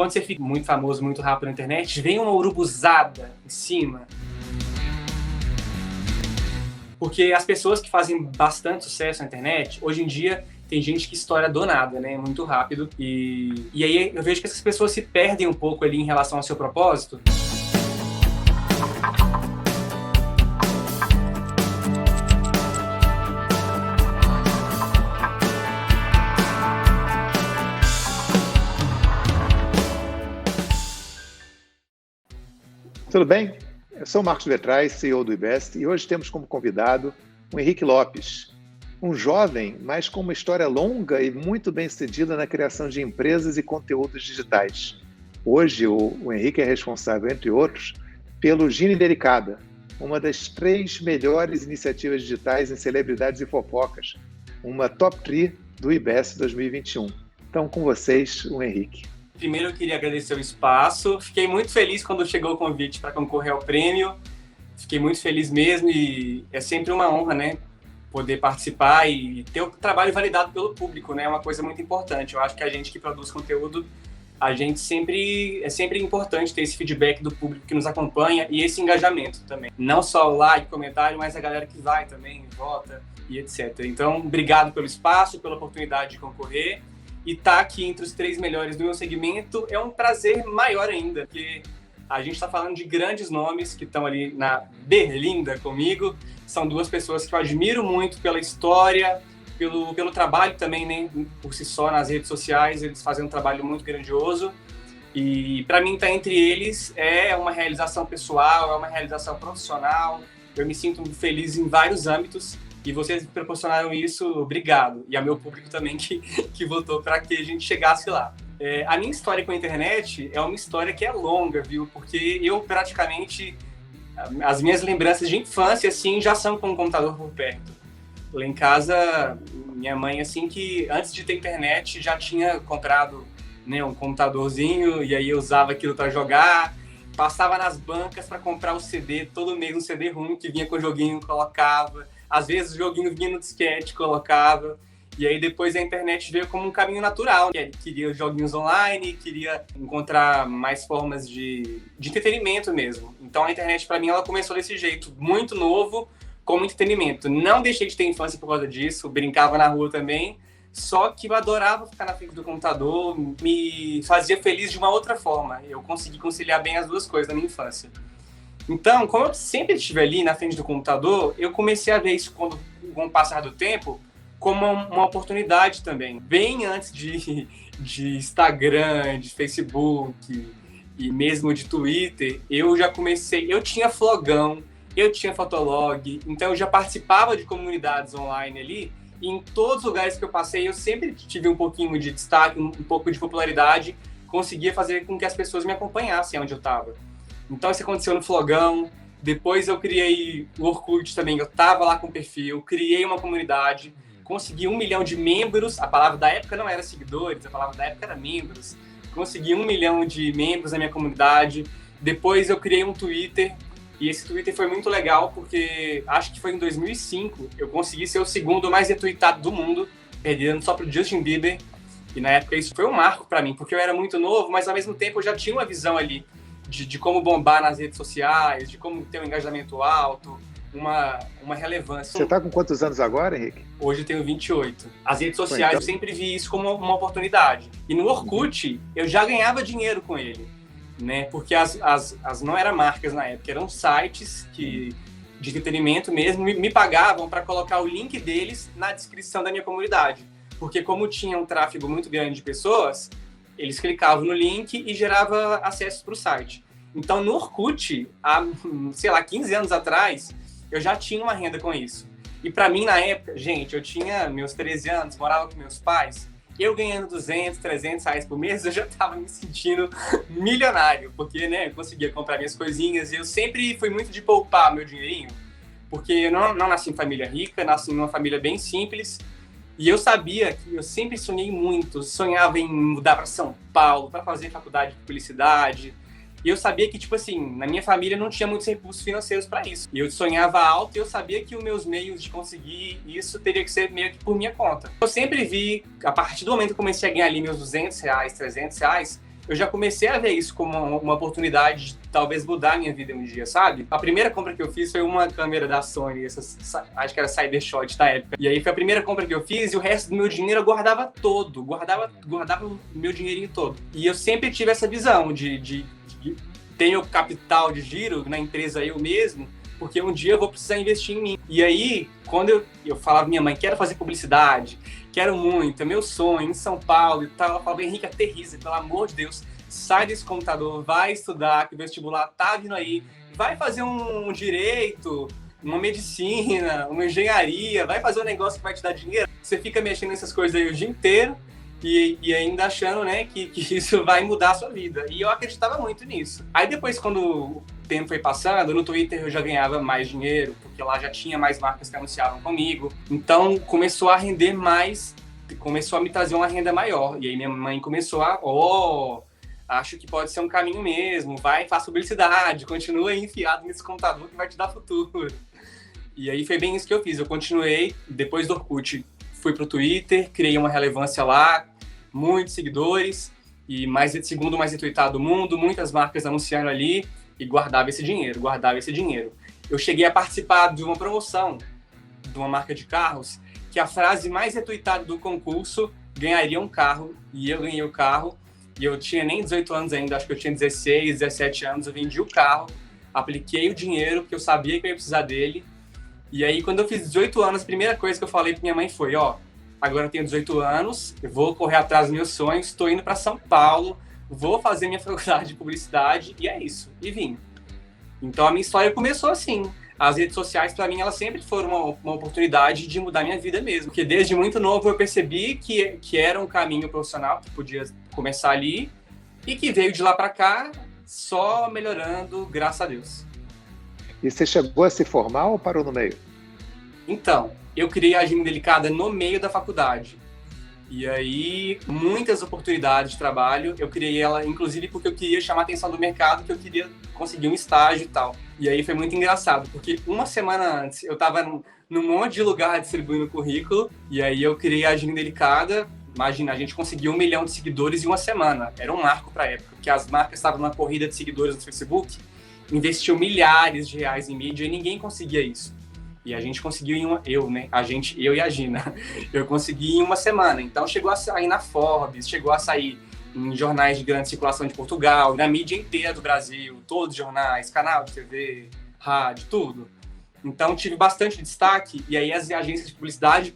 quando você fica muito famoso, muito rápido na internet, vem uma urubuzada em cima. Porque as pessoas que fazem bastante sucesso na internet, hoje em dia, tem gente que estoura do nada, né? Muito rápido. E aí eu vejo que essas pessoas se perdem um pouco ali em relação ao seu propósito. Tudo bem? Eu sou o Marcos Vetrais, CEO do iBest, e hoje temos como convidado o Henrique Lopes, um jovem, mas com uma história longa e muito bem-sucedida na criação de empresas e conteúdos digitais. Hoje, o Henrique é responsável, entre outros, pelo Gine Delicada, uma das 3 melhores iniciativas digitais em celebridades e fofocas, uma top 3 do iBest 2021. Então, com vocês, o Henrique. Primeiro eu queria agradecer o espaço, fiquei muito feliz quando chegou o convite para concorrer ao prêmio, fiquei muito feliz mesmo e é sempre uma honra, né, poder participar e ter o trabalho validado pelo público, né, é uma coisa muito importante. Eu acho que a gente que produz conteúdo, é sempre importante ter esse feedback do público que nos acompanha e esse engajamento também. Não só o like, comentário, mas a galera que vai também, vota e etc. Então, obrigado pelo espaço, pela oportunidade de concorrer. E estar aqui entre os 3 melhores do meu segmento é um prazer maior ainda, porque a gente está falando de grandes nomes que estão ali na berlinda comigo. São 2 pessoas que eu admiro muito pela história, pelo trabalho também, né, por si só nas redes sociais. Eles fazem um trabalho muito grandioso. E para mim, estar entre eles é uma realização pessoal, é uma realização profissional. Eu me sinto feliz em vários âmbitos. E vocês proporcionaram isso, obrigado. E ao meu público também que votou para que a gente chegasse lá. A minha história com a internet é uma história que é longa, viu? Porque eu praticamente, as minhas lembranças de infância, assim, já são com o computador por perto. Lá em casa, minha mãe, assim, que antes de ter internet já tinha comprado, né, um computadorzinho e aí eu usava aquilo para jogar. Passava nas bancas para comprar o CD, todo mês um CD ruim que vinha com o joguinho, colocava. Às vezes o joguinho vinha no disquete, colocava. E aí depois a internet veio como um caminho natural. Queria joguinhos online, queria encontrar mais formas de entretenimento mesmo. Então a internet para mim ela começou desse jeito, muito novo, como entretenimento. Não deixei de ter infância por causa disso, brincava na rua também. Só que eu adorava ficar na frente do computador, me fazia feliz de uma outra forma. Eu consegui conciliar bem as 2 coisas na minha infância. Então, como eu sempre estive ali na frente do computador, eu comecei a ver isso com o passar do tempo como uma oportunidade também. Bem antes de Instagram, de Facebook e mesmo de Twitter, eu já comecei... Eu tinha Flogão, eu tinha Fotolog, então eu já participava de comunidades online ali. E em todos os lugares que eu passei, eu sempre tive um pouquinho de destaque, um pouco de popularidade, conseguia fazer com que as pessoas me acompanhassem onde eu estava. Então isso aconteceu no Flogão, depois eu criei o Orkut também, eu estava lá com o perfil, criei uma comunidade, consegui 1 milhão de membros, a palavra da época não era seguidores, a palavra da época era membros, consegui 1 milhão de membros na minha comunidade, depois eu criei um Twitter, e esse Twitter foi muito legal porque acho que foi em 2005, eu consegui ser o 2º mais retweetado do mundo, perdendo só para o Justin Bieber, e na época isso foi um marco para mim, porque eu era muito novo, mas ao mesmo tempo eu já tinha uma visão ali, de como bombar nas redes sociais, de como ter um engajamento alto, uma relevância. Você está com quantos anos agora, Henrique? Hoje eu tenho 28. As redes sociais, eu sempre vi isso como uma oportunidade. E no Orkut, eu já ganhava dinheiro com ele, né? Porque as não eram marcas na época, eram sites de entretenimento mesmo, me pagavam para colocar o link deles na descrição da minha comunidade. Porque como tinha um tráfego muito grande de pessoas, eles clicavam no link e gerava acesso para o site. Então, no Orkut, há, 15 anos atrás, eu já tinha uma renda com isso. E para mim, na época, gente, eu tinha meus 13 anos, morava com meus pais, eu ganhando 200, 300 reais por mês, eu já estava me sentindo milionário, porque, né, eu conseguia comprar minhas coisinhas, e eu sempre fui muito de poupar meu dinheirinho, porque eu não nasci em família rica, nasci em uma família bem simples, e eu sabia que eu sempre sonhei muito, sonhava em mudar para São Paulo, para fazer faculdade de publicidade. E eu sabia que, tipo assim, na minha família não tinha muitos recursos financeiros para isso. E eu sonhava alto e eu sabia que os meus meios de conseguir isso teria que ser meio que por minha conta. Eu sempre vi, a partir do momento que eu comecei a ganhar ali meus 200 reais, 300 reais, eu já comecei a ver isso como uma oportunidade de talvez mudar a minha vida um dia, sabe? A primeira compra que eu fiz foi uma câmera da Sony, acho que era Cybershot da época. E aí foi a primeira compra que eu fiz e o resto do meu dinheiro eu guardava todo, guardava o meu dinheirinho todo. E eu sempre tive essa visão de ter meu capital de giro na empresa eu mesmo, porque um dia eu vou precisar investir em mim. E aí, quando eu falava pra minha mãe, quero fazer publicidade, quero muito, é meu sonho, em São Paulo e tal, ela falava, Henrique, aterriza, pelo amor de Deus, sai desse computador, vai estudar, que o vestibular tá vindo aí, vai fazer um direito, uma medicina, uma engenharia, vai fazer um negócio que vai te dar dinheiro. Você fica mexendo nessas coisas aí o dia inteiro e ainda achando, né, que isso vai mudar a sua vida. E eu acreditava muito nisso. Aí depois, quando o tempo foi passando, no Twitter eu já ganhava mais dinheiro, porque lá já tinha mais marcas que anunciavam comigo. Então começou a render mais, começou a me trazer uma renda maior. E aí minha mãe começou acho que pode ser um caminho mesmo, vai, faça publicidade, continua aí enfiado nesse computador que vai te dar futuro. E aí foi bem isso que eu fiz, eu continuei, depois do Orkut, fui pro Twitter, criei uma relevância lá, muitos seguidores, e segundo mais retweetado do mundo, muitas marcas anunciando ali, e guardava esse dinheiro. Eu cheguei a participar de uma promoção de uma marca de carros, que a frase mais retweetada do concurso ganharia um carro, e eu ganhei o carro, e eu tinha nem 18 anos ainda, acho que eu tinha 16, 17 anos, eu vendi o carro, apliquei o dinheiro, porque eu sabia que eu ia precisar dele, e aí quando eu fiz 18 anos, a primeira coisa que eu falei pra minha mãe foi, agora eu tenho 18 anos, eu vou correr atrás dos meus sonhos, estou indo para São Paulo, vou fazer minha faculdade de publicidade, e é isso, e vim. Então a minha história começou assim. As redes sociais, para mim, elas sempre foram uma oportunidade de mudar minha vida mesmo. Porque desde muito novo eu percebi que era um caminho profissional que podia começar ali e que veio de lá para cá só melhorando, graças a Deus. E você chegou a se formar ou parou no meio? Então, eu criei a Agenda Delicada no meio da faculdade. E aí, muitas oportunidades de trabalho, eu criei ela, inclusive porque eu queria chamar a atenção do mercado, que eu queria conseguir um estágio e tal. E aí foi muito engraçado, porque uma semana antes eu estava num monte de lugar distribuindo currículo, e aí eu criei a Agenda Delicada. Imagina, a gente conseguiu 1 milhão de seguidores em uma semana. Era um marco para a época, porque as marcas estavam numa corrida de seguidores no Facebook, investiam milhares de reais em mídia e ninguém conseguia isso. E a gente conseguiu eu e a Gina, eu consegui em uma semana. Então chegou a sair na Forbes, chegou a sair em jornais de grande circulação de Portugal, na mídia inteira do Brasil, todos os jornais, canal de TV, rádio, tudo. Então tive bastante destaque e aí as agências de publicidade,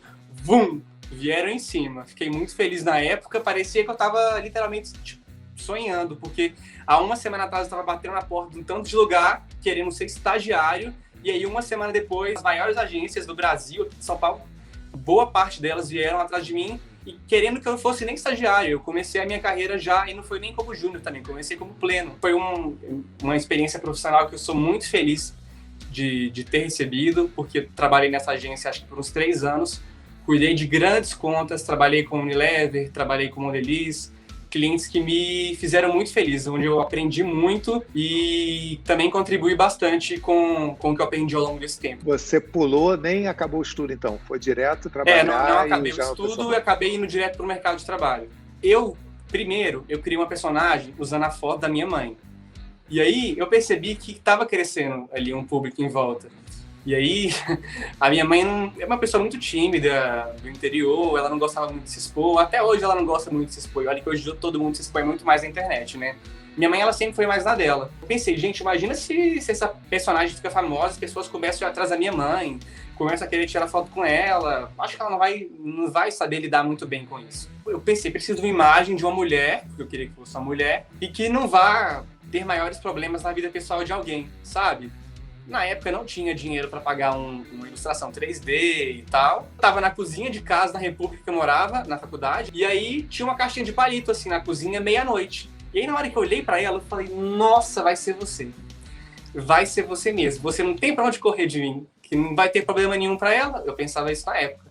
vieram em cima. Fiquei muito feliz na época, parecia que eu estava literalmente sonhando, porque há uma semana atrás eu estava batendo na porta de um tanto de lugar, querendo ser estagiário. E aí, uma semana depois, as maiores agências do Brasil, aqui de São Paulo, boa parte delas vieram atrás de mim e querendo que eu fosse nem estagiário. Eu comecei a minha carreira já, e não foi nem como júnior também, comecei como pleno. Foi uma experiência profissional que eu sou muito feliz de ter recebido, porque trabalhei nessa agência acho que por uns 3 anos, cuidei de grandes contas, trabalhei com Unilever, trabalhei com Mondelez, clientes que me fizeram muito feliz, onde eu aprendi muito e também contribuí bastante com o que eu aprendi ao longo desse tempo. Você pulou, nem acabou o estudo então? Foi direto trabalhar? Não acabei o estudo e acabei indo direto para o mercado de trabalho. Primeiro, eu criei uma personagem usando a foto da minha mãe. E aí eu percebi que estava crescendo ali um público em volta. E aí, a minha mãe é uma pessoa muito tímida, do interior, ela não gostava muito de se expor, até hoje ela não gosta muito de se expor, olha que hoje todo mundo se expõe muito mais na internet, né? Minha mãe, ela sempre foi mais na dela. Eu pensei, gente, imagina se essa personagem fica famosa, as pessoas começam a ir atrás da minha mãe, começam a querer tirar foto com ela, acho que ela não vai saber lidar muito bem com isso. Eu pensei, preciso de uma imagem de uma mulher, porque eu queria que fosse uma mulher, e que não vá ter maiores problemas na vida pessoal de alguém, sabe? Na época não tinha dinheiro para pagar uma ilustração 3D e tal. Eu tava na cozinha de casa, na República que eu morava, na faculdade, e aí tinha uma caixinha de palito, assim, na cozinha, meia-noite. E aí na hora que eu olhei para ela, eu falei, nossa, vai ser você. Vai ser você mesmo. Você não tem para onde correr de mim, que não vai ter problema nenhum para ela. Eu pensava isso na época.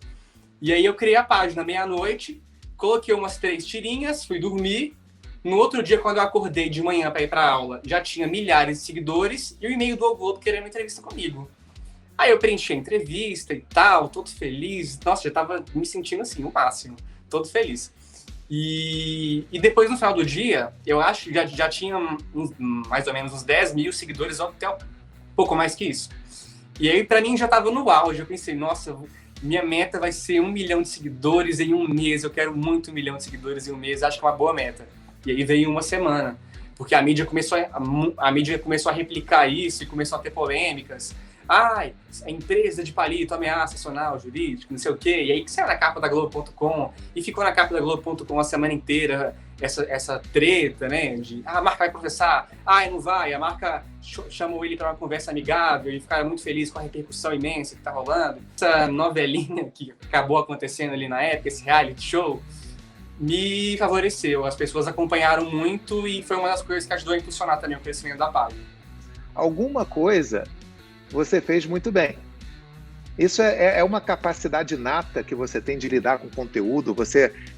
E aí eu criei a página meia-noite, coloquei umas 3 tirinhas, fui dormir. No outro dia, quando eu acordei de manhã para ir para aula, já tinha milhares de seguidores e o e-mail do O Globo querendo uma entrevista comigo. Aí eu preenchi a entrevista e tal, todo feliz. Nossa, já tava me sentindo assim, o máximo, todo feliz. E depois, no final do dia, eu acho que já tinha mais ou menos uns 10 mil seguidores, até um pouco mais que isso. E aí, pra mim, já tava no auge. Eu pensei, nossa, minha meta vai ser 1 milhão de seguidores em um mês. Eu quero muito 1 milhão de seguidores em um mês. Acho que é uma boa meta. E aí veio uma semana. Porque a mídia começou a replicar isso e começou a ter polêmicas. Ai, a empresa de palito ameaça acionar o jurídico, não sei o quê. E aí que saiu na capa da Globo.com e ficou na capa da Globo.com a semana inteira essa treta, né? De, a marca vai processar, não vai. A marca chamou ele para uma conversa amigável e ficaram muito felizes com a repercussão imensa que tá rolando. Essa novelinha que acabou acontecendo ali na época, esse reality show, me favoreceu. As pessoas acompanharam muito e foi uma das coisas que ajudou a impulsionar também o crescimento da página. Alguma coisa você fez muito bem. Isso é uma capacidade inata que você tem de lidar com conteúdo,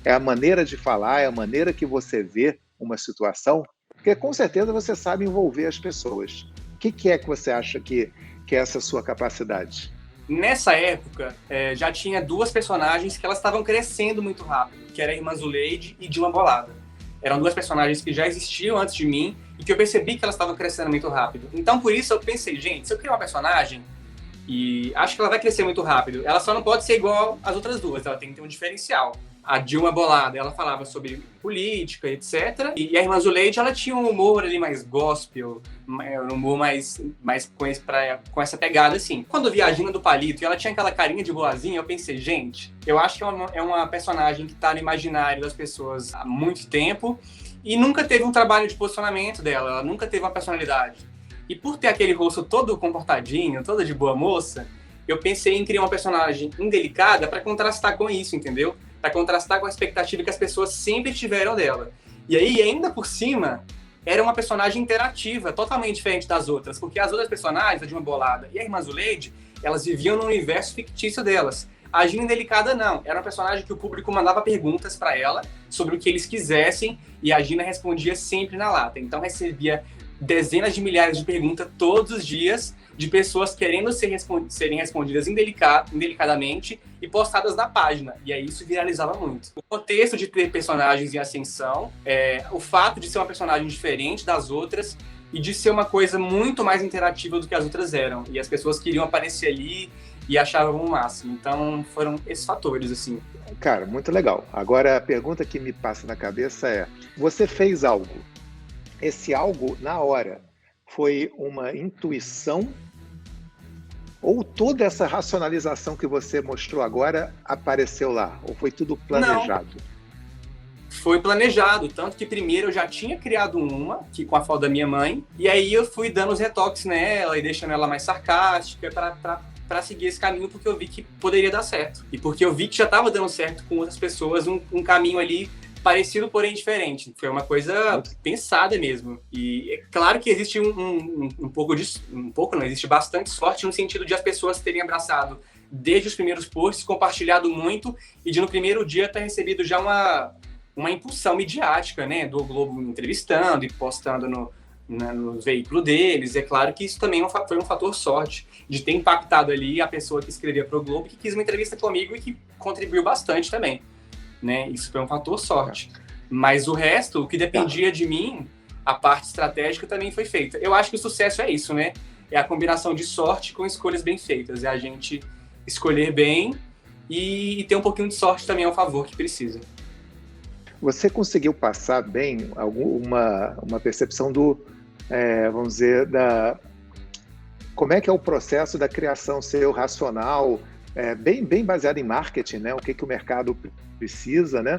é a maneira de falar, é a maneira que você vê uma situação, porque com certeza você sabe envolver as pessoas. O que é que você acha que é essa sua capacidade? Nessa época, já tinha duas personagens que elas estavam crescendo muito rápido, que era a Irmã Zuleide e Dilma Bolada. Eram duas personagens que já existiam antes de mim e que eu percebi que elas estavam crescendo muito rápido. Então, por isso, eu pensei, gente, se eu criar uma personagem e acho que ela vai crescer muito rápido, ela só não pode ser igual às outras duas, ela tem que ter um diferencial. A Dilma Bolada, ela falava sobre política, etc. E a Irmã Zuleide, ela tinha um humor ali mais gospel, um humor mais com essa pegada, assim. Quando eu vi a Gina do Palito e ela tinha aquela carinha de boazinha, eu pensei, gente, eu acho que é uma personagem que está no imaginário das pessoas há muito tempo e nunca teve um trabalho de posicionamento dela, ela nunca teve uma personalidade. E por ter aquele rosto todo comportadinho, toda de boa moça, eu pensei em criar uma personagem indelicada para contrastar com isso, entendeu? Para contrastar com a expectativa que as pessoas sempre tiveram dela. E aí, ainda por cima, era uma personagem interativa, totalmente diferente das outras, porque as outras personagens, a Dilma Bolada e a Irmã Zuleide, elas viviam no universo fictício delas. A Gina Indelicada não, era uma personagem que o público mandava perguntas para ela sobre o que eles quisessem e a Gina respondia sempre na lata. Então recebia dezenas de milhares de perguntas todos os dias de pessoas querendo serem respondidas indelicadamente e postadas na página. E aí isso viralizava muito. O contexto de ter personagens em ascensão, o fato de ser uma personagem diferente das outras e de ser uma coisa muito mais interativa do que as outras eram. E as pessoas queriam aparecer ali e achavam o máximo. Então foram esses fatores, assim. Cara, muito legal. Agora a pergunta que me passa na cabeça é, você fez algo? Esse algo, na hora, foi uma intuição ou toda essa racionalização que você mostrou agora apareceu lá? Ou foi tudo planejado? Não. Foi planejado, tanto que primeiro eu já tinha criado uma, que com a foto da minha mãe, e aí eu fui dando os retoques nela e deixando ela mais sarcástica para seguir esse caminho, porque eu vi que poderia dar certo. E porque eu vi que já estava dando certo com outras pessoas, um caminho ali parecido, porém diferente. Foi uma coisa pensada mesmo. E é claro que existe existe bastante sorte no sentido de as pessoas terem abraçado desde os primeiros posts, compartilhado muito, e de no primeiro dia ter recebido já uma impulsão midiática, né, do Globo entrevistando e postando no veículo deles. É claro que isso também foi um fator sorte, de ter impactado ali a pessoa que escrevia para o Globo, que quis uma entrevista comigo e que contribuiu bastante também. Né? Isso foi um fator sorte. Mas o resto, o que dependia de mim, a parte estratégica também foi feita. Eu acho que o sucesso é isso, né? É a combinação de sorte com escolhas bem feitas. É a gente escolher bem e ter um pouquinho de sorte também ao favor que precisa. Você conseguiu passar bem uma percepção vamos dizer, como é que é o processo da criação seu racional, bem baseado em marketing, né? O que o mercado precisa, né?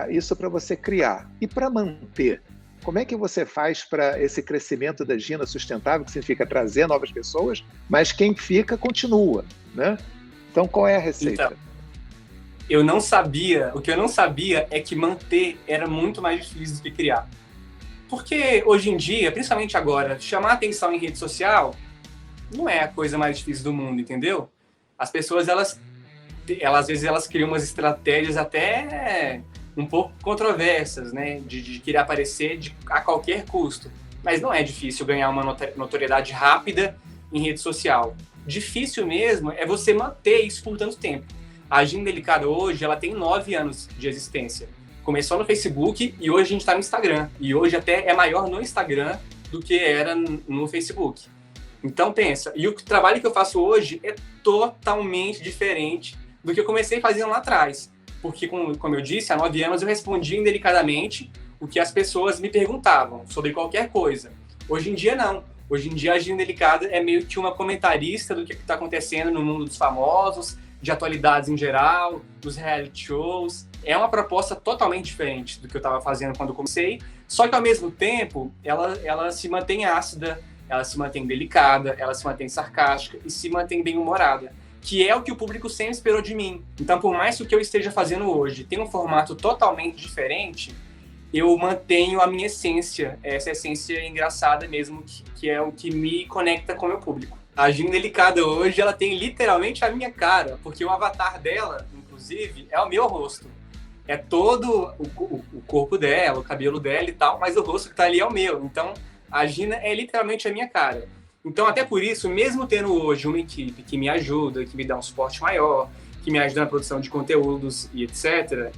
Isso para você criar. E para manter, como é que você faz para esse crescimento da Gina sustentável, que significa trazer novas pessoas, mas quem fica continua, né? Então, qual é a receita? Então, o que eu não sabia é que manter era muito mais difícil do que criar. Porque hoje em dia, principalmente agora, chamar atenção em rede social não é a coisa mais difícil do mundo, entendeu? As pessoas, às vezes, elas criam umas estratégias até um pouco controversas, né? De querer aparecer a qualquer custo. Mas não é difícil ganhar uma notoriedade rápida em rede social. Difícil mesmo é você manter isso por tanto tempo. A Gina Indelicada hoje, ela tem 9 anos de existência. Começou no Facebook e hoje a gente está no Instagram. E hoje até é maior no Instagram do que era no Facebook. Então pensa, e o trabalho que eu faço hoje é totalmente diferente do que eu comecei fazendo lá atrás. Porque, como eu disse, há 9 anos eu respondia indelicadamente o que as pessoas me perguntavam sobre qualquer coisa. Hoje em dia, não. Hoje em dia, a Agenda Delicada é meio que uma comentarista do que está acontecendo no mundo dos famosos, de atualidades em geral, dos reality shows. É uma proposta totalmente diferente do que eu estava fazendo quando comecei, só que, ao mesmo tempo, ela se mantém ácida, ela se mantém delicada, ela se mantém sarcástica e se mantém bem-humorada, que é o que o público sempre esperou de mim. Então, por mais que o que eu esteja fazendo hoje tenha um formato totalmente diferente, eu mantenho a minha essência, essa essência engraçada mesmo, que é o que me conecta com o meu público. A Agenda Delicada hoje, ela tem literalmente a minha cara, porque o avatar dela, inclusive, é o meu rosto. É todo o corpo dela, o cabelo dela e tal, mas o rosto que tá ali é o meu. Então, a Gina é literalmente a minha cara. Então, até por isso, mesmo tendo hoje uma equipe que me ajuda, que me dá um suporte maior, que me ajuda na produção de conteúdos e etc.,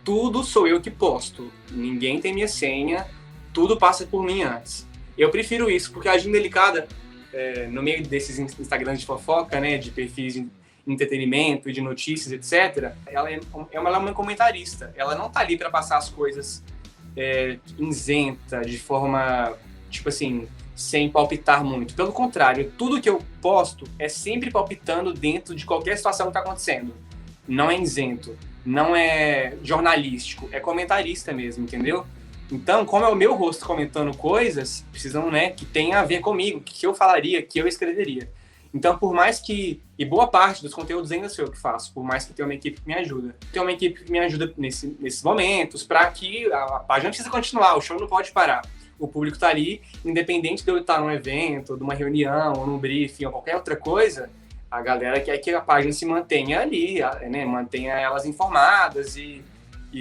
tudo sou eu que posto. Ninguém tem minha senha, tudo passa por mim antes. Eu prefiro isso, porque a Agenda Delicada, no meio desses Instagrams de fofoca, né, de perfis de entretenimento e de notícias, etc., ela é uma comentarista. Ela não tá ali para passar as coisas isenta, de forma, tipo assim, sem palpitar muito. Pelo contrário, tudo que eu posto é sempre palpitando dentro de qualquer situação que está acontecendo. Não é isento, não é jornalístico, é comentarista mesmo, entendeu? Então, como é o meu rosto comentando coisas, precisam, né, que tenha a ver comigo, que eu falaria, que eu escreveria. Então, por mais que... E boa parte dos conteúdos ainda sou eu que faço, por mais que tenha uma equipe que me ajuda. Tem uma equipe que me ajuda nesses momentos, para que a página precisa continuar, o show não pode parar. O público está ali, independente de eu estar num evento, ou de uma reunião, ou num briefing, ou qualquer outra coisa, a galera quer que a página se mantenha ali, né? Mantenha elas informadas e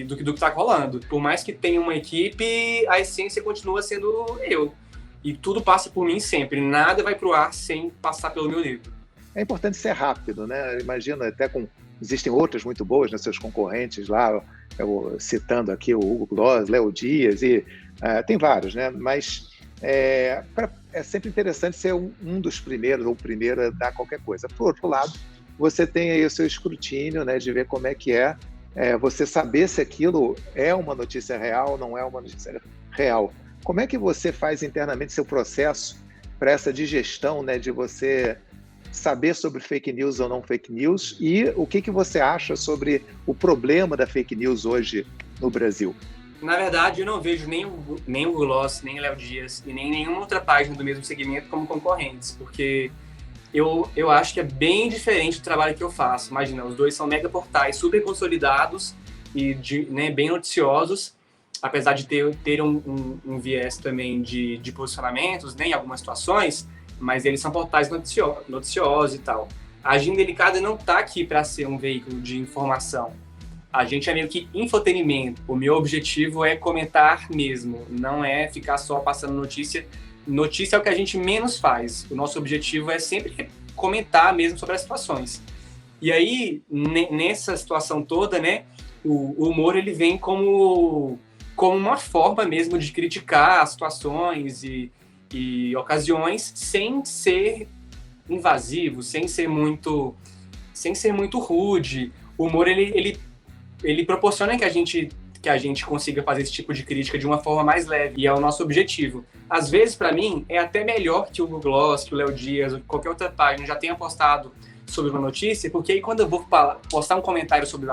do que está rolando. Por mais que tenha uma equipe, a essência continua sendo eu. E tudo passa por mim sempre. Nada vai pro ar sem passar pelo meu dedo. É importante ser rápido, né? Imagina, até existem outras muito boas, né? Seus concorrentes lá, eu citando aqui o Hugo Gloss, Léo Dias, e tem vários, né? Mas é sempre interessante ser um dos primeiros, ou o primeiro a dar qualquer coisa. Por outro lado, você tem aí o seu escrutínio, né? De ver como é que você saber se aquilo é uma notícia real ou não é uma notícia real. Como é que você faz internamente seu processo para essa digestão, né, de você saber sobre fake news ou não fake news e o que você acha sobre o problema da fake news hoje no Brasil? Na verdade, eu não vejo nem o Gloss, nem o Léo Dias e nem nenhuma outra página do mesmo segmento como concorrentes, porque eu acho que é bem diferente do trabalho que eu faço. Imagina, os dois são mega portais super consolidados e né, bem noticiosos, apesar de ter um viés também de posicionamentos, né, em algumas situações, mas eles são portais noticiosos e tal. A Agenda Delicada não está aqui para ser um veículo de informação. A gente é meio que infotenimento. O meu objetivo é comentar mesmo, não é ficar só passando notícia. Notícia é o que a gente menos faz. O nosso objetivo é sempre comentar mesmo sobre as situações. E aí, nessa situação toda, né, o humor ele vem como uma forma mesmo de criticar as situações e ocasiões sem ser invasivo, sem ser muito rude. O humor ele proporciona que a gente consiga fazer esse tipo de crítica de uma forma mais leve, e é o nosso objetivo. Às vezes, para mim, é até melhor que o Google Gloss, que o Léo Dias, ou qualquer outra página já tenha postado sobre uma notícia, porque aí quando eu vou postar um comentário sobre o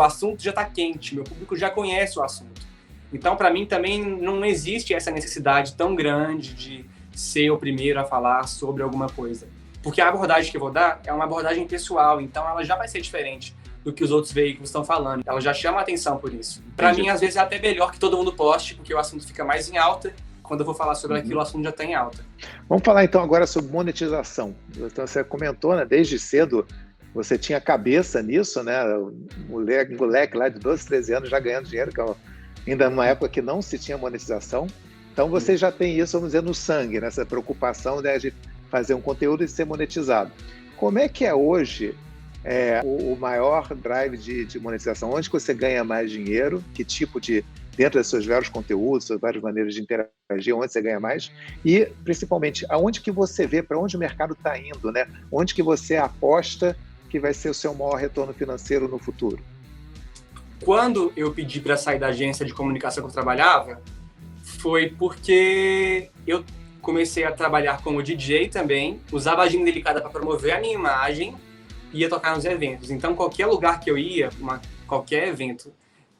assunto já está quente, meu público já conhece o assunto. Então, para mim, também não existe essa necessidade tão grande de ser o primeiro a falar sobre alguma coisa. Porque a abordagem que eu vou dar é uma abordagem pessoal, então ela já vai ser diferente do que os outros veículos estão falando. Ela já chama a atenção por isso. Para mim, às vezes, é até melhor que todo mundo poste, porque o assunto fica mais em alta. Quando eu vou falar sobre aquilo, o assunto já está em alta. Vamos falar, então, agora sobre monetização. Então, você comentou, né, desde cedo, você tinha cabeça nisso, né? Moleque lá de 12, 13 anos já ganhando dinheiro, que ainda numa época que não se tinha monetização. Então, você já tem isso, vamos dizer, no sangue, nessa preocupação, né, de fazer um conteúdo e ser monetizado. Como é que é hoje o maior drive de monetização? Onde que você ganha mais dinheiro? Que tipo de, dentro dos seus vários conteúdos, suas várias maneiras de interagir, onde você ganha mais? E, principalmente, aonde que você vê, para onde o mercado está indo, né? Onde que você aposta que vai ser o seu maior retorno financeiro no futuro? Quando eu pedi para sair da agência de comunicação que eu trabalhava, foi porque eu comecei a trabalhar como DJ também, usava a agenda delicada para promover a minha imagem e ia tocar nos eventos. Então, qualquer lugar que eu ia, qualquer evento,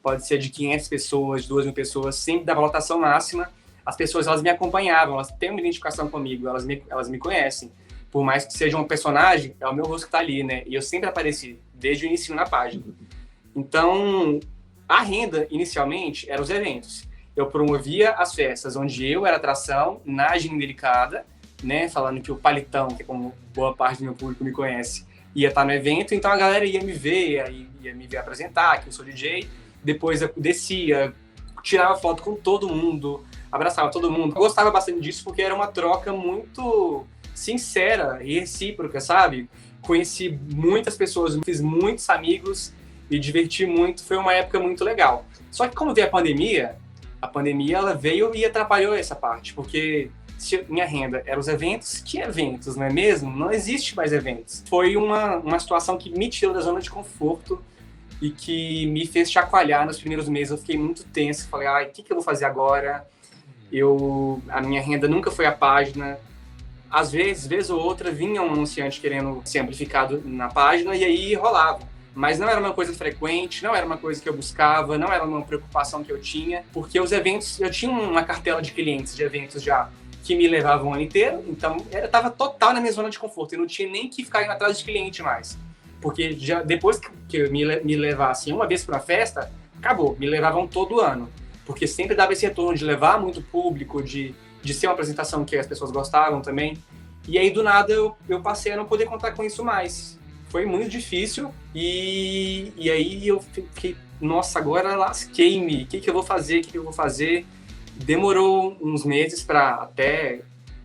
pode ser de 500 pessoas, 2.000 pessoas, sempre dava lotação máxima. As pessoas, elas me acompanhavam, elas têm uma identificação comigo, elas me conhecem. Por mais que seja um personagem, é o meu rosto que está ali, né? E eu sempre apareci, desde o início na página. Então, a renda, inicialmente, eram os eventos. Eu promovia as festas onde eu era atração, na agenda delicada, né? Falando que o Palitão, que é como boa parte do meu público me conhece, ia estar no evento, então a galera ia me ver, ia me ver apresentar, que eu sou DJ. Depois eu descia, tirava foto com todo mundo, abraçava todo mundo. Eu gostava bastante disso porque era uma troca muito sincera e recíproca, sabe? Conheci muitas pessoas, fiz muitos amigos, me diverti muito, foi uma época muito legal. Só que como veio a pandemia ela veio e atrapalhou essa parte, porque se minha renda era os eventos, que eventos, não é mesmo? Não existe mais eventos. Foi uma situação que me tirou da zona de conforto e que me fez chacoalhar nos primeiros meses. Eu fiquei muito tenso, falei, o que eu vou fazer agora? A minha renda nunca foi a página. Às vezes, vez ou outra, vinha um anunciante querendo ser amplificado na página e aí rolava. Mas não era uma coisa frequente, não era uma coisa que eu buscava, não era uma preocupação que eu tinha, porque os eventos, eu tinha uma cartela de clientes de eventos já que me levavam o ano inteiro, então eu estava total na minha zona de conforto, eu não tinha nem que ficar indo atrás de cliente mais, porque já depois que eu me levassem uma vez para uma festa, acabou, me levavam todo ano, porque sempre dava esse retorno de levar muito público, de ser uma apresentação que as pessoas gostavam também, e aí do nada eu passei a não poder contar com isso mais. Foi muito difícil e aí eu fiquei, nossa, agora lasquei-me, o que eu vou fazer? Demorou uns meses para até...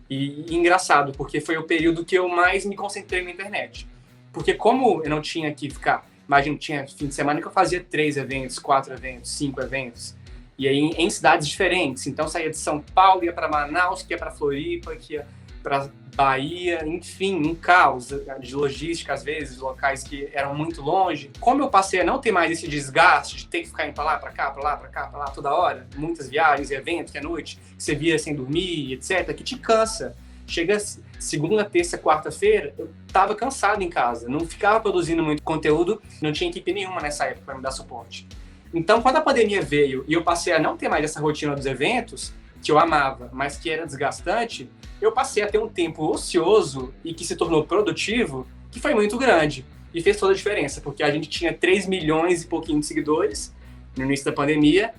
E engraçado, porque foi o período que eu mais me concentrei na internet. Porque como eu não tinha que ficar... Imagina, tinha fim de semana que eu fazia 3 eventos, 4 eventos, 5 eventos. E aí em cidades diferentes. Então saía de São Paulo, ia para Manaus, que ia para Floripa, que ia para Bahia, enfim, um caos de logística, às vezes, locais que eram muito longe. Como eu passei a não ter mais esse desgaste de ter que ficar indo pra lá, pra cá, pra lá, pra cá, pra lá, toda hora, muitas viagens e eventos que à noite, que você via sem dormir, etc., que te cansa. Chega segunda, terça, quarta-feira, eu tava cansado em casa, não ficava produzindo muito conteúdo, não tinha equipe nenhuma nessa época para me dar suporte. Então, quando a pandemia veio e eu passei a não ter mais essa rotina dos eventos, que eu amava, mas que era desgastante, eu passei a ter um tempo ocioso e que se tornou produtivo, que foi muito grande. E fez toda a diferença, porque a gente tinha 3 milhões e pouquinho de seguidores no início da pandemia,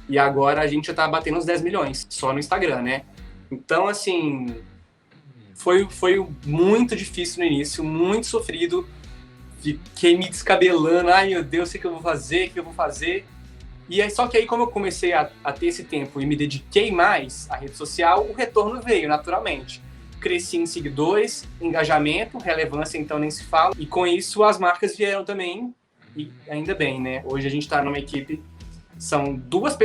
e agora a gente já tá batendo uns 10 milhões, só no Instagram, né? Então, assim, foi muito difícil no início, muito sofrido, fiquei me descabelando, ai meu Deus, o que eu vou fazer? E aí, só que aí, como eu comecei a ter esse tempo e me dediquei mais à rede social, o retorno veio naturalmente. Cresci em seguidores, engajamento, relevância, então nem se fala. E com isso, as marcas vieram também, e ainda bem, né? Hoje a gente está numa equipe, são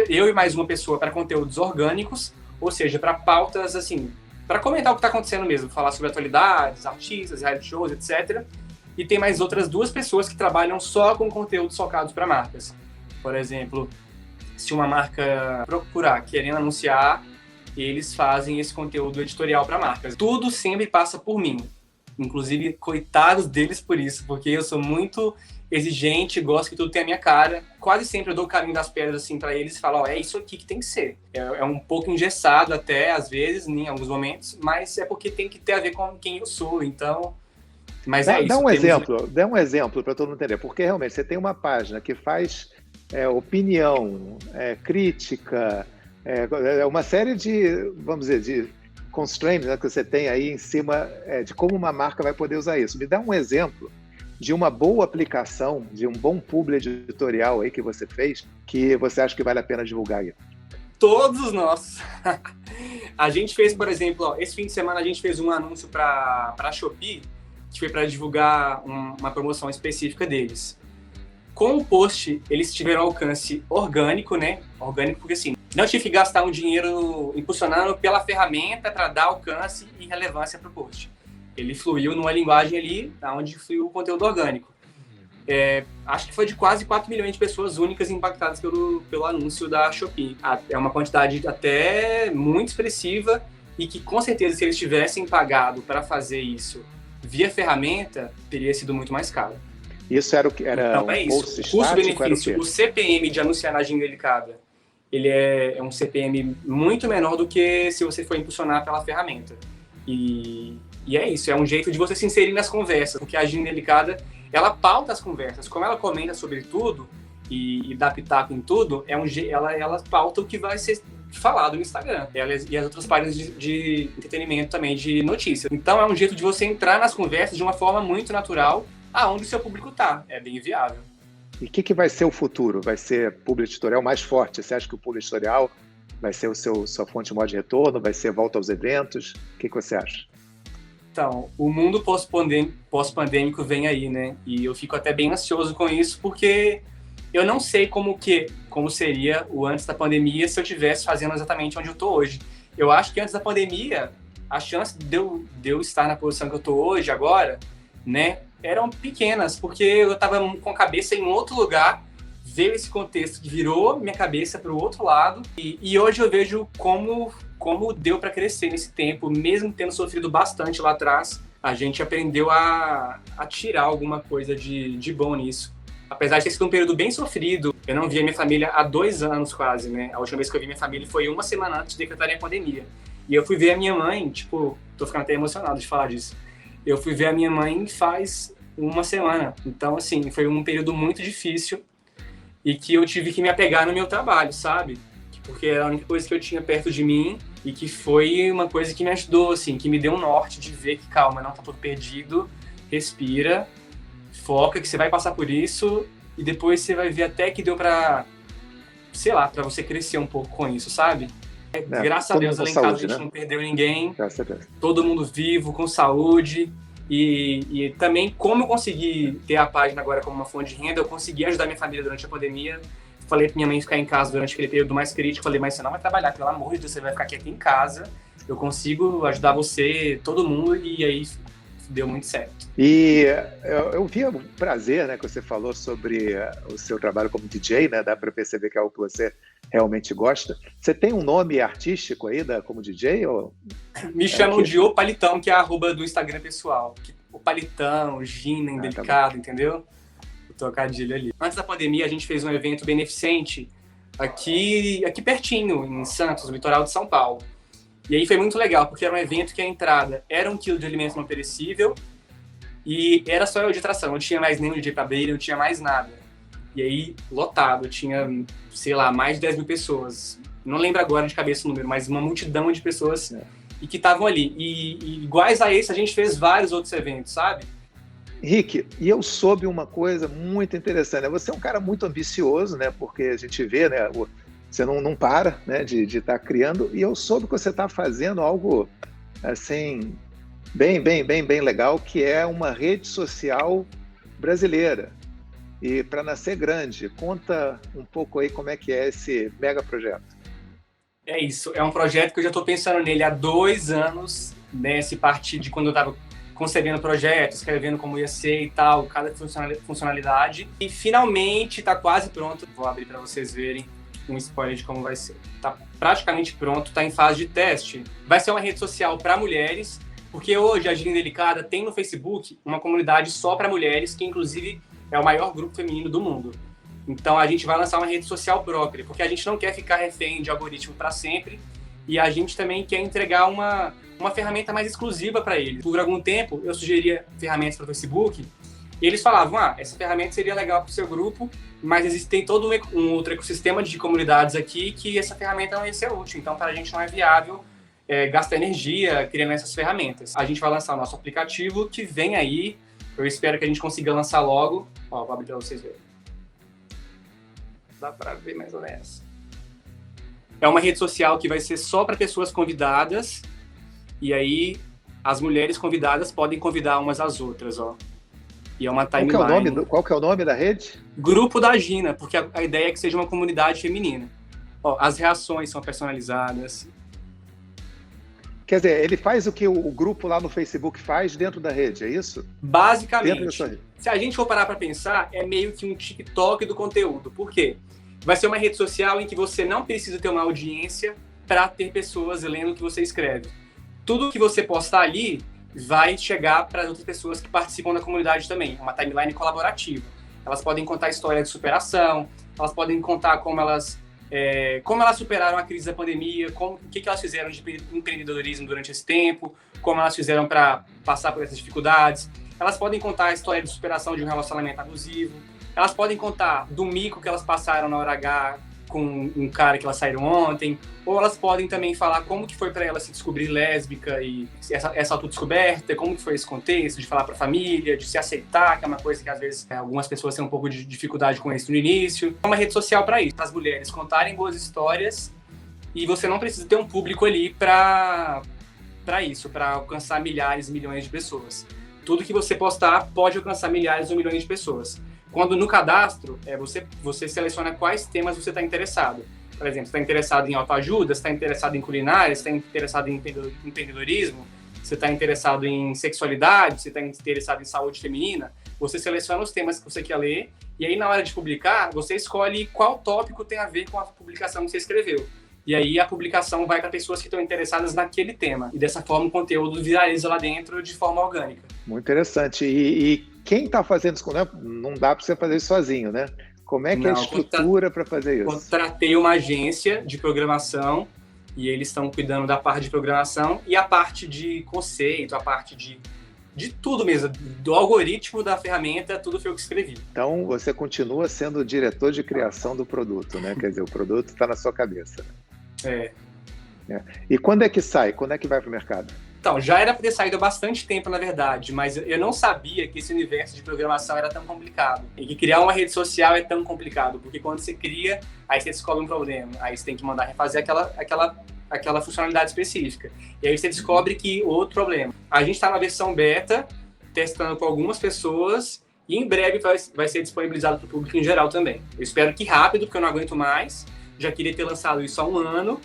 eu e mais uma pessoa para conteúdos orgânicos, ou seja, para pautas, assim, para comentar o que está acontecendo mesmo, falar sobre atualidades, artistas, reality shows, etc. E tem mais outras 2 pessoas que trabalham só com conteúdos focados para marcas. Por exemplo, se uma marca procurar querendo anunciar, eles fazem esse conteúdo editorial para marcas. Tudo sempre passa por mim. Inclusive, coitados deles por isso, porque eu sou muito exigente, gosto que tudo tenha a minha cara. Quase sempre eu dou o caminho das pedras assim, para eles e falo, é isso aqui que tem que ser. É um pouco engessado até, às vezes, em alguns momentos, mas é porque tem que ter a ver com quem eu sou, então... Mas é isso. Dá um exemplo para todo mundo entender, porque realmente você tem uma página que faz... opinião, crítica, uma série de, vamos dizer, de constraints, né, que você tem aí em cima de como uma marca vai poder usar isso. Me dá um exemplo de uma boa aplicação, de um bom publi editorial aí que você fez, que você acha que vale a pena divulgar aí. Todos os nossos. A gente fez, por exemplo, esse fim de semana a gente fez um anúncio para a Shopee, que foi para divulgar uma promoção específica deles. Com o post, eles tiveram alcance orgânico, né? Orgânico porque, assim, não tive que gastar um dinheiro impulsionando pela ferramenta para dar alcance e relevância para o post. Ele fluiu numa linguagem ali, onde fluiu o conteúdo orgânico. Acho que foi de quase 4 milhões de pessoas únicas impactadas pelo anúncio da Shopee. É uma quantidade até muito expressiva e que, com certeza, se eles tivessem pagado para fazer isso via ferramenta, teria sido muito mais caro. Isso era o que era então, isso. O custo-benefício, o CPM de anunciar na Agenda Delicada, ele é um CPM muito menor do que se você for impulsionar pela ferramenta. E é isso, é um jeito de você se inserir nas conversas, porque a Agenda Delicada, ela pauta as conversas. Como ela comenta sobre tudo e dá pitaco em tudo, ela pauta o que vai ser falado no Instagram. Ela e as outras páginas de entretenimento também, de notícias. Então é um jeito de você entrar nas conversas de uma forma muito natural, aonde o seu público tá. É bem viável. E o que vai ser o futuro? Vai ser público editorial mais forte? Você acha que o público editorial vai ser sua fonte maior de retorno? Vai ser volta aos eventos? O que você acha? Então, o mundo pós-pandêmico vem aí, né? E eu fico até bem ansioso com isso, porque eu não sei como seria o antes da pandemia se eu estivesse fazendo exatamente onde eu tô hoje. Eu acho que antes da pandemia, a chance de eu estar na posição que eu tô hoje, agora, né, eram pequenas, porque eu estava com a cabeça em outro lugar, veio esse contexto que virou minha cabeça para o outro lado, e hoje eu vejo como deu para crescer nesse tempo, mesmo tendo sofrido bastante lá atrás, a gente aprendeu a tirar alguma coisa de bom nisso. Apesar de ter sido um período bem sofrido, eu não via minha família há 2 anos quase, né? A última vez que eu vi minha família foi 1 semana antes de decretarem a pandemia. E eu fui ver a minha mãe, tipo, tô ficando até emocionado de falar disso. Eu fui ver a minha mãe faz 1 semana. Então, assim, foi um período muito difícil e que eu tive que me apegar no meu trabalho, sabe? Porque era a única coisa que eu tinha perto de mim e que foi uma coisa que me ajudou, assim, que me deu um norte de ver que, calma, não tá tudo perdido, respira, foca que você vai passar por isso e depois você vai ver até que deu pra, sei lá, pra você crescer um pouco com isso, sabe? Graças a Deus, além de casa, a gente não perdeu ninguém, graças a Deus. Todo mundo vivo, com saúde. E também, como eu consegui ter a página agora como uma fonte de renda, eu consegui ajudar minha família durante a pandemia. Falei pra minha mãe ficar em casa durante aquele período mais crítico. Falei, mas você não vai trabalhar, pelo amor de Deus, você vai ficar aqui em casa. Eu consigo ajudar você, todo mundo, e aí deu muito certo. E eu vi o prazer, né, que você falou sobre o seu trabalho como DJ, né? Dá para perceber que é algo que você realmente gosta. Você tem um nome artístico aí como DJ? Ou... Me chamam de O Palitão, que é a arroba do Instagram pessoal. O Palitão, Gina, Indelicado, tá, entendeu? O trocadilho ali. Antes da pandemia, a gente fez um evento beneficente aqui pertinho, em Santos, no litoral de São Paulo. E aí foi muito legal, porque era um evento que a entrada era 1 quilo de alimento não perecível e era só eu de atração, não tinha mais nenhum DJ pra beira, não tinha mais nada. E aí, lotado, tinha, sei lá, mais de 10 mil pessoas. Não lembro agora de cabeça o número, mas uma multidão de pessoas e que estavam ali. E iguais a esse, a gente fez vários outros eventos, sabe? Rick, e eu soube uma coisa muito interessante. Você é um cara muito ambicioso, né? Porque a gente vê, né? Você não para, né, de estar criando. E eu soube que você está fazendo algo, assim, bem legal, que é uma rede social brasileira. E para nascer grande, conta um pouco aí como é que é esse mega projeto. É isso, é um projeto que eu já estou pensando nele há 2 anos, né, se partir de quando eu estava concebendo o projeto, escrevendo como ia ser e tal, cada funcionalidade. E finalmente está quase pronto, vou abrir para vocês verem um spoiler de como vai ser. Está praticamente pronto, está em fase de teste. Vai ser uma rede social para mulheres, porque hoje a Agenda Delicada tem no Facebook uma comunidade só para mulheres, que inclusive é o maior grupo feminino do mundo. Então a gente vai lançar uma rede social própria, porque a gente não quer ficar refém de algoritmo para sempre e a gente também quer entregar uma ferramenta mais exclusiva para eles. Por algum tempo eu sugeria ferramentas para o Facebook e eles falavam, essa ferramenta seria legal para o seu grupo, mas tem todo um outro ecossistema de comunidades aqui que essa ferramenta não ia ser útil. Então para a gente não é viável gastar energia criando essas ferramentas. A gente vai lançar o nosso aplicativo que vem aí. Eu espero que a gente consiga lançar logo. Vou abrir para vocês verem. Dá para ver mais ou menos. É uma rede social que vai ser só para pessoas convidadas. E aí as mulheres convidadas podem convidar umas às outras, ó. E é uma Qual timeline. qual que é o nome da rede? Grupo da Gina, porque a ideia é que seja uma comunidade feminina. Ó, as reações são personalizadas. Quer dizer, ele faz o que o grupo lá no Facebook faz dentro da rede, é isso? Dentro da Basicamente, sua rede. se a gente for parar para pensar, é meio que um TikTok do conteúdo. Por quê? Vai ser uma rede social em que você não precisa ter uma audiência para ter pessoas lendo o que você escreve. Tudo que você postar ali vai chegar para outras pessoas que participam da comunidade também. É uma timeline colaborativa. Elas podem contar história de superação, elas podem contar como elas superaram a crise da pandemia, o que elas fizeram de empreendedorismo durante esse tempo, como elas fizeram para passar por essas dificuldades. Elas podem contar a história de superação de um relacionamento abusivo. Elas podem contar do mico que elas passaram na hora H com um cara que elas saíram ontem. Ou elas podem também falar como que foi para elas se descobrir lésbica e essa autodescoberta, como que foi esse contexto de falar para a família, de se aceitar, que é uma coisa que às vezes algumas pessoas têm um pouco de dificuldade com isso no início. É uma rede social para isso, para as mulheres contarem boas histórias e você não precisa ter um público ali para isso, para alcançar milhares e milhões de pessoas. Tudo que você postar pode alcançar milhares ou milhões de pessoas. Quando no cadastro, você seleciona quais temas você está interessado. Por exemplo, você está interessado em autoajuda, você está interessado em culinária, você está interessado em empreendedorismo, você está interessado em sexualidade, você está interessado em saúde feminina. Você seleciona os temas que você quer ler e aí na hora de publicar, você escolhe qual tópico tem a ver com a publicação que você escreveu. E aí a publicação vai para pessoas que estão interessadas naquele tema. E dessa forma o conteúdo viraliza lá dentro de forma orgânica. Muito interessante. E quem está fazendo isso? Não dá para você fazer isso sozinho, né? Como é que é a estrutura para fazer isso? Contratei uma agência de programação e eles estão cuidando da parte de programação e a parte de conceito, a parte de tudo mesmo, do algoritmo da ferramenta, tudo foi eu que escrevi. Então você continua sendo o diretor de criação do produto, né? Quer dizer, o produto está na sua cabeça. É. E quando é que sai? Quando é que vai para o mercado? Então, já era para ter saído há bastante tempo, na verdade, mas eu não sabia que esse universo de programação era tão complicado. E que criar uma rede social é tão complicado, porque quando você cria, aí você descobre um problema, aí você tem que mandar refazer aquela funcionalidade específica. E aí você descobre que outro problema. A gente está na versão beta, testando com algumas pessoas, e em breve vai ser disponibilizado para o público em geral também. Eu espero que rápido, porque eu não aguento mais. Já queria ter lançado isso há um ano,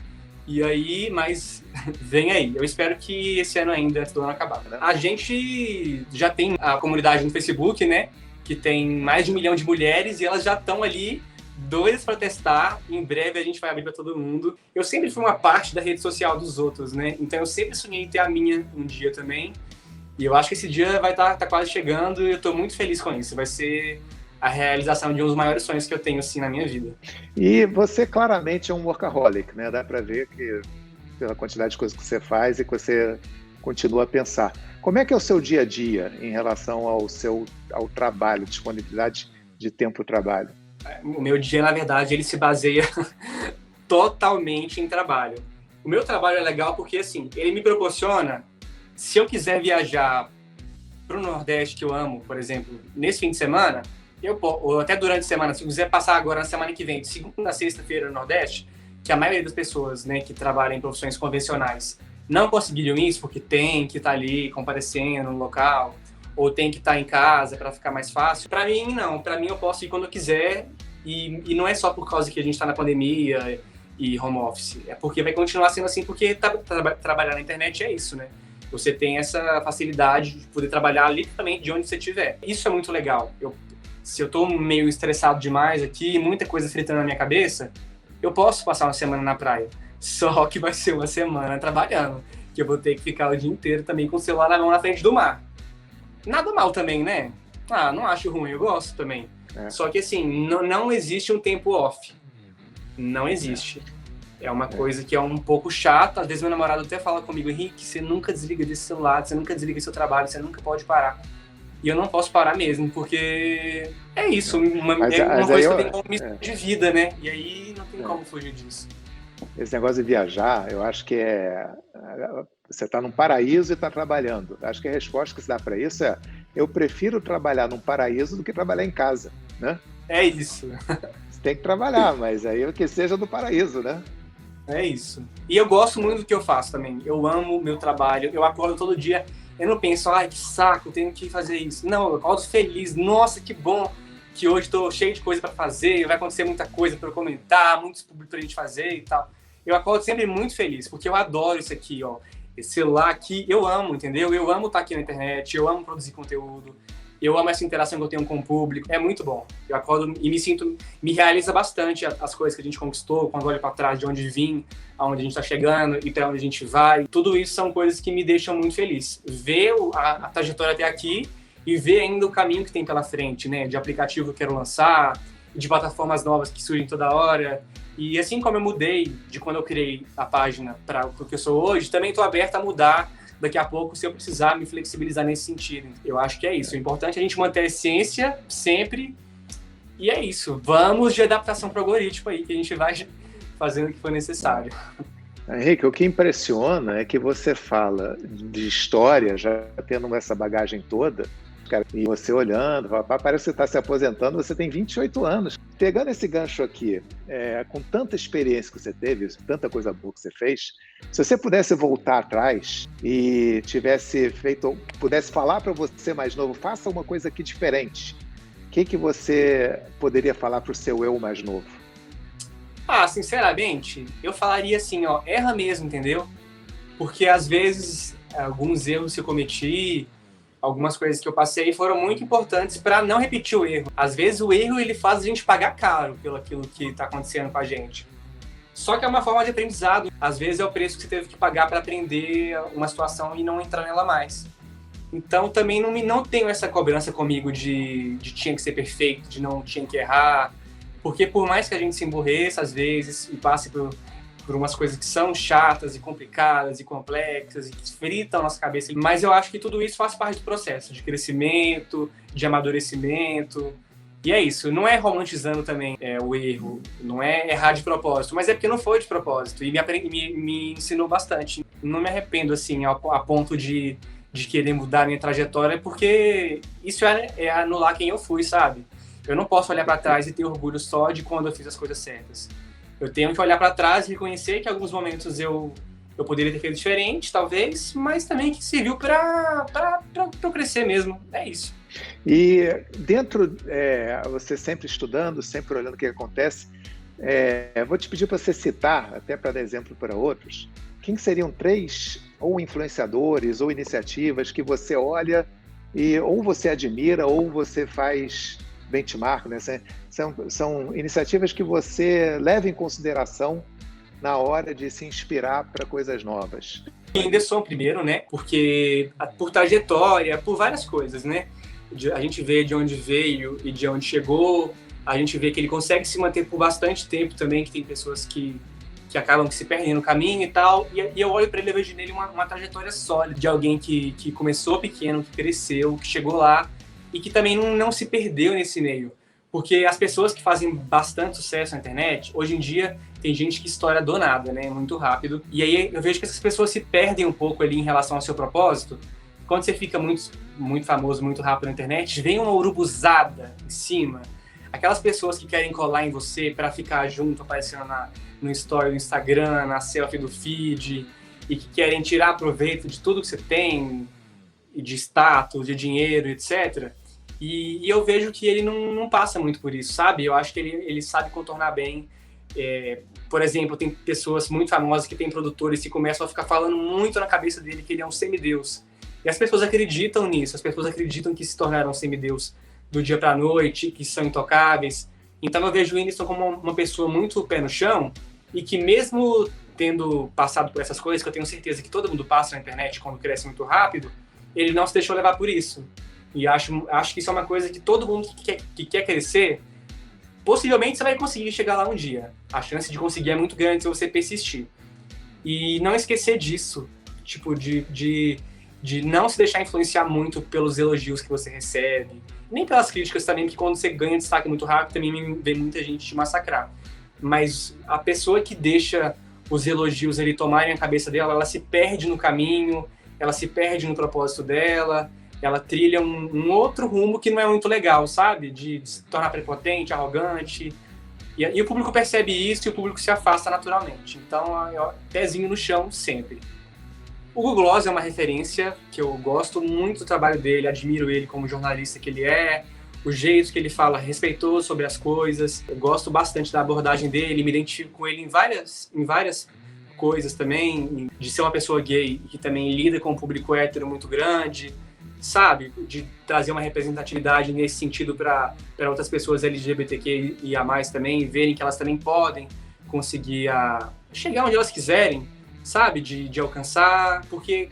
e aí, mas vem aí. Eu espero que esse ano ainda, antes do ano acabar. Né? A gente já tem a comunidade no Facebook, né? Que tem mais de 1 milhão de mulheres e elas já estão ali doidas para testar. Em breve a gente vai abrir para todo mundo. Eu sempre fui uma parte da rede social dos outros, né? Então eu sempre sonhei em ter a minha um dia também. E eu acho que esse dia vai estar quase chegando e eu estou muito feliz com isso. Vai ser a realização de um dos maiores sonhos que eu tenho assim na minha vida. E você claramente é um workaholic, né? Dá para ver que pela quantidade de coisas que você faz e que você continua a pensar. Como é que é o seu dia a dia em relação ao trabalho, disponibilidade de tempo para o trabalho? O meu dia, na verdade, ele se baseia totalmente em trabalho. O meu trabalho é legal porque, assim, ele me proporciona, se eu quiser viajar para o Nordeste, que eu amo, por exemplo, nesse fim de semana, ou até durante a semana, se eu quiser passar agora na semana que vem, de segunda a sexta-feira no Nordeste, que a maioria das pessoas, né, que trabalham em profissões convencionais não conseguiriam isso porque tem que estar ali comparecendo no local ou tem que estar em casa para ficar mais fácil. Para mim, não. Para mim, eu posso ir quando eu quiser e não é só por causa que a gente está na pandemia e home office. É porque vai continuar sendo assim porque trabalhar na internet é isso, né? Você tem essa facilidade de poder trabalhar literalmente de onde você estiver. Isso é muito legal. Se eu estou meio estressado demais aqui, muita coisa fritando na minha cabeça, eu posso passar uma semana na praia. Só que vai ser uma semana trabalhando, que eu vou ter que ficar o dia inteiro também com o celular na mão na frente do mar. Nada mal também, né? Não acho ruim, eu gosto também. Só que assim, não existe um tempo off. Não existe. É uma coisa que é um pouco chata. Às vezes meu namorado até fala comigo, Henrique, você nunca desliga desse celular, você nunca desliga seu trabalho, você nunca pode parar. E eu não posso parar mesmo, porque é isso, uma coisa que eu tenho como missão de vida, né? E aí não tem como fugir disso. Esse negócio de viajar, eu acho que você está num paraíso e está trabalhando. Acho que a resposta que se dá para isso é: eu prefiro trabalhar num paraíso do que trabalhar em casa, né? É isso. Você tem que trabalhar, mas aí que seja do paraíso, né? É isso. E eu gosto muito do que eu faço também. Eu amo o meu trabalho. Eu acordo todo dia, eu não penso, ai, que saco, tenho que fazer isso. Não, eu acordo feliz. Nossa, que bom que hoje estou cheio de coisa para fazer, vai acontecer muita coisa para eu comentar, muitos públicos para a gente fazer e tal. Eu acordo sempre muito feliz, porque eu adoro isso aqui, ó. Esse celular aqui, eu amo, entendeu? Eu amo estar aqui na internet, eu amo produzir conteúdo, eu amo essa interação que eu tenho com o público. É muito bom. Eu acordo e me realiza bastante as coisas que a gente conquistou, quando olho para trás de onde vim, aonde a gente está chegando e para onde a gente vai. Tudo isso são coisas que me deixam muito feliz. Ver a trajetória até aqui e ver ainda o caminho que tem pela frente, né? De aplicativo que eu quero lançar, de plataformas novas que surgem toda hora. E assim como eu mudei de quando eu criei a página para o que eu sou hoje, também estou aberta a mudar daqui a pouco se eu precisar me flexibilizar nesse sentido. Eu acho que é isso. O importante é a gente manter a essência sempre. E é isso. Vamos de adaptação para o algoritmo aí, que a gente vai fazendo o que for necessário. Henrique, o que impressiona é que você fala de história, já tendo essa bagagem toda, cara, e você olhando, parece que você está se aposentando, você tem 28 anos. Pegando esse gancho aqui, com tanta experiência que você teve, tanta coisa boa que você fez, se você pudesse voltar atrás e pudesse falar para você mais novo, faça uma coisa aqui diferente, o que você poderia falar para o seu eu mais novo? Sinceramente, eu falaria assim, ó, erra mesmo, entendeu? Porque às vezes alguns erros que eu cometi, algumas coisas que eu passei foram muito importantes para não repetir o erro. Às vezes o erro ele faz a gente pagar caro pelo aquilo que está acontecendo com a gente. Só que é uma forma de aprendizado. Às vezes é o preço que você teve que pagar para aprender uma situação e não entrar nela mais. Então também não tenho essa cobrança comigo de tinha que ser perfeito, de não tinha que errar. Porque por mais que a gente se emborreça às vezes e passe por umas coisas que são chatas e complicadas e complexas e que fritam a nossa cabeça, mas eu acho que tudo isso faz parte do processo de crescimento, de amadurecimento. E é isso, não é romantizando também o erro, não é errar de propósito, mas é porque não foi de propósito e me ensinou bastante. Não me arrependo assim a ponto de querer mudar a minha trajetória, porque isso é anular quem eu fui, sabe? Eu não posso olhar para trás e ter orgulho só de quando eu fiz as coisas certas. Eu tenho que olhar para trás e reconhecer que em alguns momentos eu poderia ter feito diferente, talvez, mas também que serviu para eu crescer mesmo. É isso. E dentro, você sempre estudando, sempre olhando o que acontece, vou te pedir para você citar, até para dar exemplo para outros, quem seriam 3 ou influenciadores ou iniciativas que você olha e ou você admira ou você faz benchmark, né? São iniciativas que você leva em consideração na hora de se inspirar para coisas novas. Whindersson primeiro, né? Porque por trajetória, por várias coisas, né? A gente vê de onde veio e de onde chegou, a gente vê que ele consegue se manter por bastante tempo também, que tem pessoas que acabam se perdendo no caminho e tal, e eu olho para ele e vejo nele uma trajetória sólida, de alguém que começou pequeno, que cresceu, que chegou lá, e que também não se perdeu nesse meio. Porque as pessoas que fazem bastante sucesso na internet, hoje em dia tem gente que estoura do nada, né? Muito rápido. E aí eu vejo que essas pessoas se perdem um pouco ali em relação ao seu propósito. Quando você fica muito, muito famoso, muito rápido na internet, vem uma urubuzada em cima. Aquelas pessoas que querem colar em você para ficar junto, aparecendo no story do Instagram, na selfie do feed, e que querem tirar proveito de tudo que você tem, de status, de dinheiro, etc. E eu vejo que ele não passa muito por isso, sabe? Eu acho que ele sabe contornar bem. Por exemplo, tem pessoas muito famosas que têm produtores que começam a ficar falando muito na cabeça dele que ele é um semideus. E as pessoas acreditam nisso, as pessoas acreditam que se tornaram semideus do dia para a noite, que são intocáveis. Então eu vejo o Whindersson como uma pessoa muito pé no chão e que mesmo tendo passado por essas coisas, que eu tenho certeza que todo mundo passa na internet quando cresce muito rápido, ele não se deixou levar por isso. E acho que isso é uma coisa que todo mundo que quer crescer, possivelmente você vai conseguir chegar lá um dia. A chance de conseguir é muito grande se você persistir. E não esquecer disso, tipo, de não se deixar influenciar muito pelos elogios que você recebe, nem pelas críticas também, que quando você ganha destaque muito rápido, também vem muita gente te massacrar. Mas a pessoa que deixa os elogios ali tomarem a cabeça dela, ela se perde no caminho, ela se perde no propósito dela, ela trilha um outro rumo que não é muito legal, sabe? De se tornar prepotente, arrogante. E o público percebe isso e o público se afasta naturalmente. Então, pezinho no chão sempre. O Hugo Gloss é uma referência que eu gosto muito do trabalho dele, admiro ele como jornalista que ele é, o jeito que ele fala respeitoso sobre as coisas. Eu gosto bastante da abordagem dele, me identifico com ele em várias coisas também, de ser uma pessoa gay que também lida com um público hétero muito grande, sabe? De trazer uma representatividade nesse sentido para outras pessoas LGBTQIA+, também, verem que elas também podem conseguir chegar onde elas quiserem, sabe? De alcançar, porque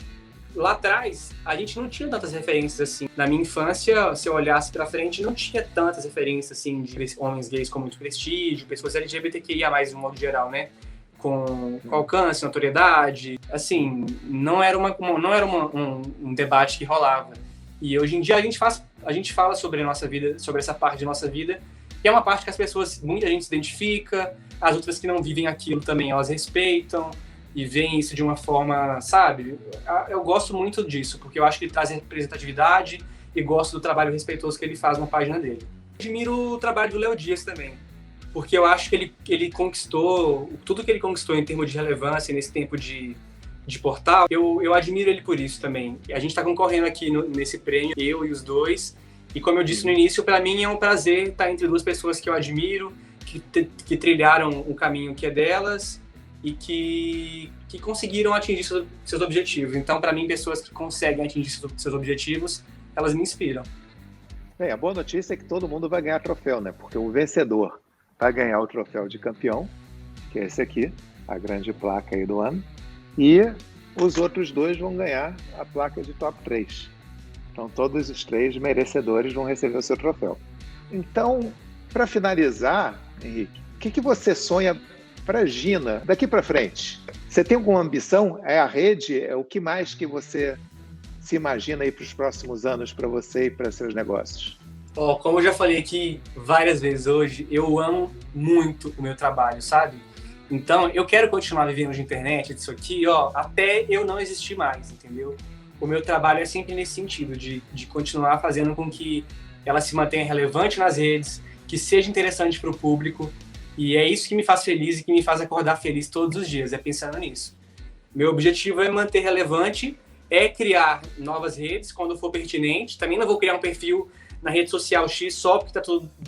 lá atrás a gente não tinha tantas referências assim. Na minha infância, se eu olhasse pra frente, não tinha tantas referências assim de homens gays com muito prestígio, pessoas LGBTQIA+, de um modo geral, né? Com alcance, notoriedade, assim, não era um debate que rolava. E hoje em dia a gente fala sobre a nossa vida, sobre essa parte de nossa vida, que é uma parte que muita gente se identifica, as outras que não vivem aquilo também, elas respeitam e veem isso de uma forma, sabe? Eu gosto muito disso, porque eu acho que ele traz representatividade e gosto do trabalho respeitoso que ele faz na página dele. Admiro o trabalho do Léo Dias também, porque eu acho que ele conquistou, tudo que ele conquistou em termos de relevância nesse tempo de portal, eu admiro ele por isso também. A gente está concorrendo aqui nesse prêmio, eu e os dois, e como eu disse no início, para mim é um prazer estar entre duas pessoas que eu admiro, que trilharam o caminho que é delas e que conseguiram atingir seus objetivos. Então, para mim, pessoas que conseguem atingir seus objetivos, elas me inspiram. Bem, a boa notícia é que todo mundo vai ganhar troféu, né? Porque o vencedor vai ganhar o troféu de campeão, que é esse aqui, a grande placa aí do ano, e os outros dois vão ganhar a placa de top 3. Então, todos os 3 merecedores vão receber o seu troféu. Então, para finalizar, Henrique, o que você sonha para a Gina daqui para frente? Você tem alguma ambição? É a rede? É o que mais que você se imagina aí para os próximos anos para você e para seus negócios? Como eu já falei aqui várias vezes hoje, eu amo muito o meu trabalho, sabe? Então, eu quero continuar vivendo de internet, disso aqui, até eu não existir mais, entendeu? O meu trabalho é sempre nesse sentido, de continuar fazendo com que ela se mantenha relevante nas redes, que seja interessante para o público, e é isso que me faz feliz e que me faz acordar feliz todos os dias, é pensando nisso. Meu objetivo é manter relevante, é criar novas redes quando for pertinente. Também não vou criar um perfil na rede social X só porque está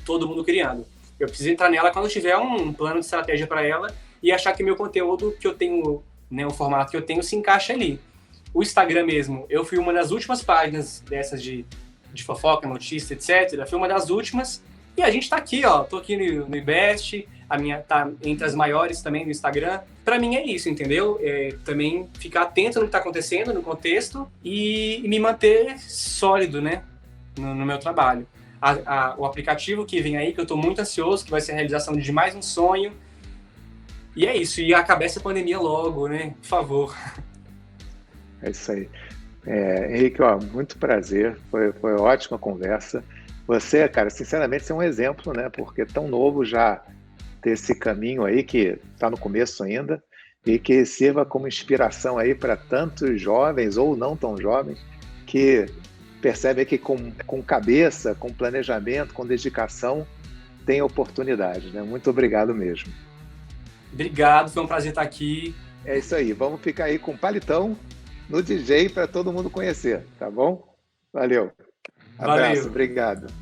todo mundo criando. Eu preciso entrar nela quando tiver um plano de estratégia para ela e achar que meu conteúdo que eu tenho, né, o formato que eu tenho, se encaixa ali. O Instagram mesmo, eu fui uma das últimas páginas dessas de fofoca, notícia, etc. Fui uma das últimas e a gente tá aqui, tô aqui no IBEST, a minha tá entre as maiores também no Instagram. Para mim é isso, entendeu? Também ficar atento no que tá acontecendo, no contexto e me manter sólido, né, no meu trabalho. O aplicativo que vem aí, que eu tô muito ansioso, que vai ser a realização de mais um sonho. E é isso, e acabar essa pandemia logo, né? Por favor. É isso aí. Henrique, muito prazer, foi ótima conversa. Você, cara, sinceramente, você é um exemplo, né? Porque tão novo já ter esse caminho aí, que está no começo ainda, e que sirva como inspiração aí para tantos jovens ou não tão jovens que percebem que com cabeça, com planejamento, com dedicação, tem oportunidade, né? Muito obrigado mesmo. Obrigado, foi um prazer estar aqui. É isso aí, vamos ficar aí com Palitão no DJ para todo mundo conhecer, tá bom? Valeu. Abraço, Valeu. obrigado.